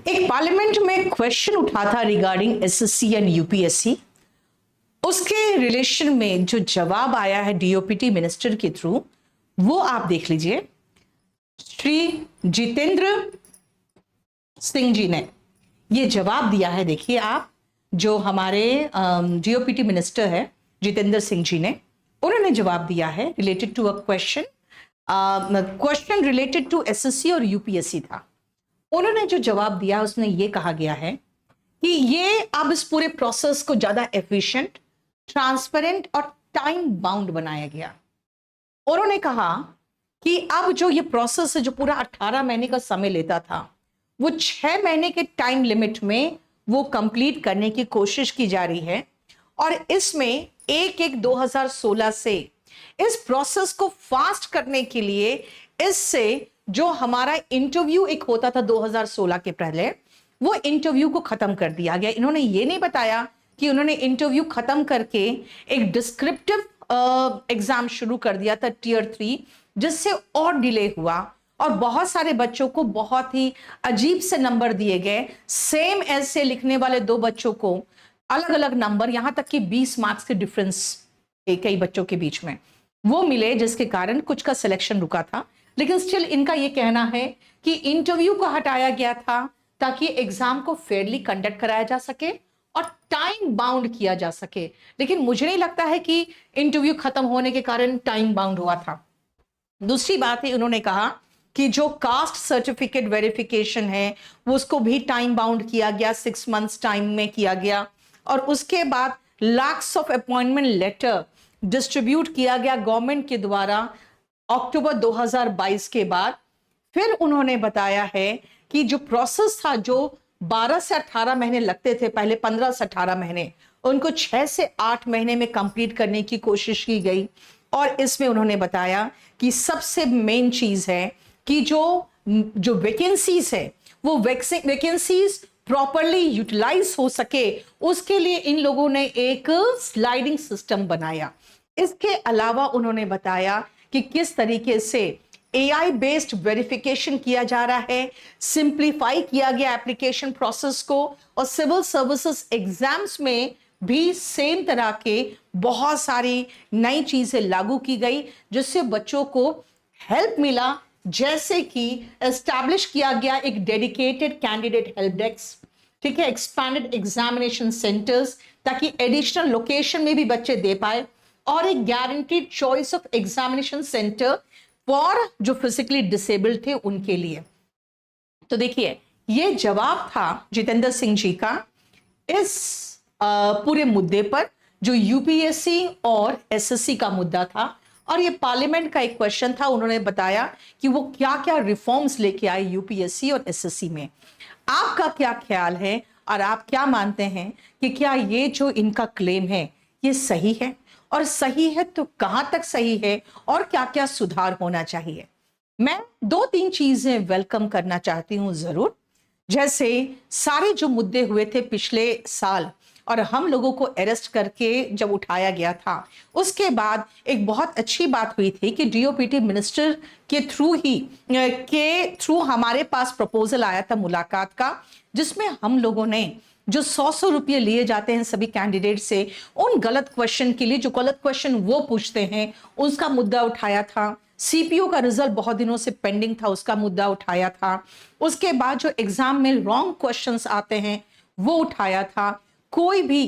एक पार्लियामेंट में क्वेश्चन उठा था रिगार्डिंग एसएससी एंड यूपीएससी। उसके रिलेशन में जो जवाब आया है डीओपीटी मिनिस्टर के थ्रू, वो आप देख लीजिए। श्री जितेंद्र सिंह जी ने ये जवाब दिया है। देखिए आप, जो हमारे डीओपीटी मिनिस्टर है जितेंद्र सिंह जी ने, उन्होंने जवाब दिया है related to a question related to SSC और यूपीएससी था। उन्होंने जो जवाब दिया उसमें यह कहा गया है कि ये अब इस पूरे प्रोसेस को ज्यादा एफिशिएंट, ट्रांसपेरेंट और टाइम बाउंड बनाया गया। उन्होंने कहा कि अब जो ये प्रोसेस है, जो पूरा 18 महीने का समय लेता था, वो 6 महीने के टाइम लिमिट में वो कंप्लीट करने की कोशिश की जा रही है। और इसमें 1/1/2016 से इस प्रोसेस को फास्ट करने के लिए, इससे जो हमारा इंटरव्यू एक होता था 2016 के पहले, वो इंटरव्यू को खत्म कर दिया गया। इन्होंने ये नहीं बताया कि उन्होंने इंटरव्यू खत्म करके एक डिस्क्रिप्टिव एग्जाम शुरू कर दिया था टियर 3, जिससे और डिले हुआ और बहुत सारे बच्चों को बहुत ही अजीब से नंबर दिए गए। सेम ऐसे लिखने वाले 2 बच्चों को अलग अलग नंबर, यहां तक कि 20 मार्क्स के डिफरेंस कई बच्चों के बीच में वो मिले, जिसके कारण कुछ का सिलेक्शन रुका था। लेकिन स्टिल इनका यह कहना है कि इंटरव्यू को हटाया गया था ताकि एग्जाम को फेयरली कंडक्ट कराया जा सके और टाइम बाउंड किया जा सके। लेकिन मुझे नहीं लगता है कि इंटरव्यू खत्म होने के कारण टाइम बाउंड हुआ था। दूसरी बात है, उन्होंने कहा कि जो कास्ट सर्टिफिकेट वेरिफिकेशन है वो उसको भी टाइम बाउंड किया गया, 6 मंथ्स टाइम में किया गया। और उसके बाद lakhs of appointment letter distribute किया गया गवर्नमेंट के द्वारा अक्टूबर 2022 के बाद। फिर उन्होंने बताया है कि जो प्रोसेस था, जो 12 से 18 महीने लगते थे पहले, 15 से 18 महीने, उनको 6 से 8 महीने में कंप्लीट करने की कोशिश की गई। और इसमें उन्होंने बताया कि सबसे मेन चीज है कि जो वैकेंसीज है, वो वैकेंसीज प्रॉपरली यूटिलाइज हो सके, उसके लिए इन लोगों ने एक स्लाइडिंग सिस्टम बनाया। इसके अलावा उन्होंने बताया कि किस तरीके से एआई बेस्ड वेरिफिकेशन किया जा रहा है, सिंप्लीफाई किया गया एप्लीकेशन प्रोसेस को, और सिविल सर्विसेज एग्जाम्स में भी सेम तरह के बहुत सारी नई चीजें लागू की गई, जिससे बच्चों को हेल्प मिला। जैसे कि एस्टैब्लिश किया गया एक डेडिकेटेड कैंडिडेट हेल्प डेस्क, ठीक है, एक्सपैंडेड एग्जामिनेशन सेंटर्स, ताकि एडिशनल लोकेशन में भी बच्चे दे पाए, और एक guaranteed choice of examination centre for जो फिजिकली डिसेबल्ड थे उनके लिए। तो देखिए, ये जवाब था जितेंद्र सिंह जी का इस पूरे मुद्दे पर, जो यूपीएससी और एसएससी का मुद्दा था। और ये पार्लियामेंट का एक क्वेश्चन था। उन्होंने बताया कि वो क्या क्या रिफॉर्म्स लेके आए यूपीएससी और एसएससी में। आपका क्या ख्याल है और आप क्या मानते हैं कि क्या ये जो इनका क्लेम है ये सही है, और सही है तो कहां तक सही है, और क्या क्या सुधार होना चाहिए? मैं 2-3 चीजें वेलकम करना चाहती हूं जरूर। जैसे सारे जो मुद्दे हुए थे पिछले साल और हम लोगों को अरेस्ट करके जब उठाया गया था, उसके बाद एक बहुत अच्छी बात हुई थी कि डीओपीटी मिनिस्टर के थ्रू हमारे पास प्रपोजल आया था मुलाकात का, जिसमें हम लोगों ने जो 100 रुपये लिए जाते हैं सभी कैंडिडेट से उन गलत क्वेश्चन के लिए, जो गलत क्वेश्चन वो पूछते हैं, उसका मुद्दा उठाया था। सीपीओ का रिजल्ट बहुत दिनों से पेंडिंग था, उसका मुद्दा उठाया था। उसके बाद जो एग्जाम में रॉन्ग क्वेश्चंस आते हैं वो उठाया था। कोई भी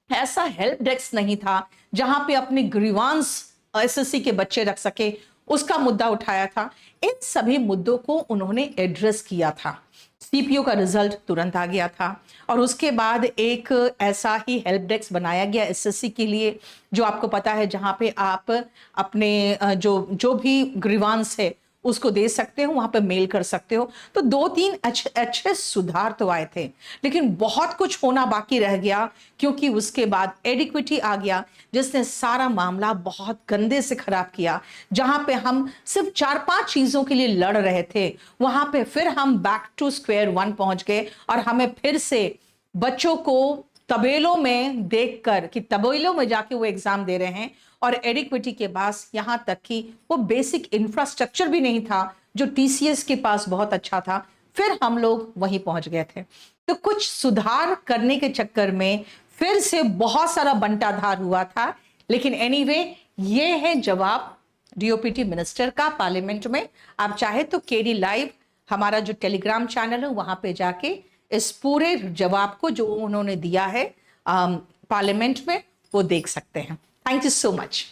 ऐसा हेल्प डेस्क नहीं था जहां पे अपने ग्रीवांस एसएससी के बच्चे रख सके, उसका मुद्दा उठाया था। इन सभी मुद्दों को उन्होंने एड्रेस किया था। सीपीओ का रिजल्ट तुरंत आ गया था, और उसके बाद एक ऐसा ही हेल्प डेस्क बनाया गया एसएससी के लिए, जो आपको पता है, जहां पे आप अपने जो भी ग्रीवांस है उसको दे सकते हो, वहां पे मेल कर सकते हो। तो 2-3 अच्छे सुधार तो आए थे, लेकिन बहुत कुछ होना बाकी रह गया, क्योंकि उसके बाद एडिक्विटी आ गया, जिसने सारा मामला बहुत गंदे से खराब किया। जहां पे हम सिर्फ 4-5 चीजों के लिए लड़ रहे थे, वहां पे फिर हम बैक टू स्क्वायर 1 पहुंच गए, और हमें फिर से बच्चों को तबेलों में देखकर कि तबेलों में जाके वो एग्जाम दे रहे हैं, और एडिक्विटी के पास यहां तक कि वो बेसिक इंफ्रास्ट्रक्चर भी नहीं था जो टीसीएस के पास बहुत अच्छा था। फिर हम लोग वहीं पहुंच गए थे। तो कुछ सुधार करने के चक्कर में फिर से बहुत सारा बंटाधार हुआ था, लेकिन एनीवे ये है जवाब डीओपीटी मिनिस्टर का पार्लियामेंट में। आप चाहे तो केडी लाइव हमारा जो टेलीग्राम चैनल है वहां पे जाके इस पूरे जवाब को जो उन्होंने दिया है पार्लियामेंट में वो देख सकते हैं। Thank you so much.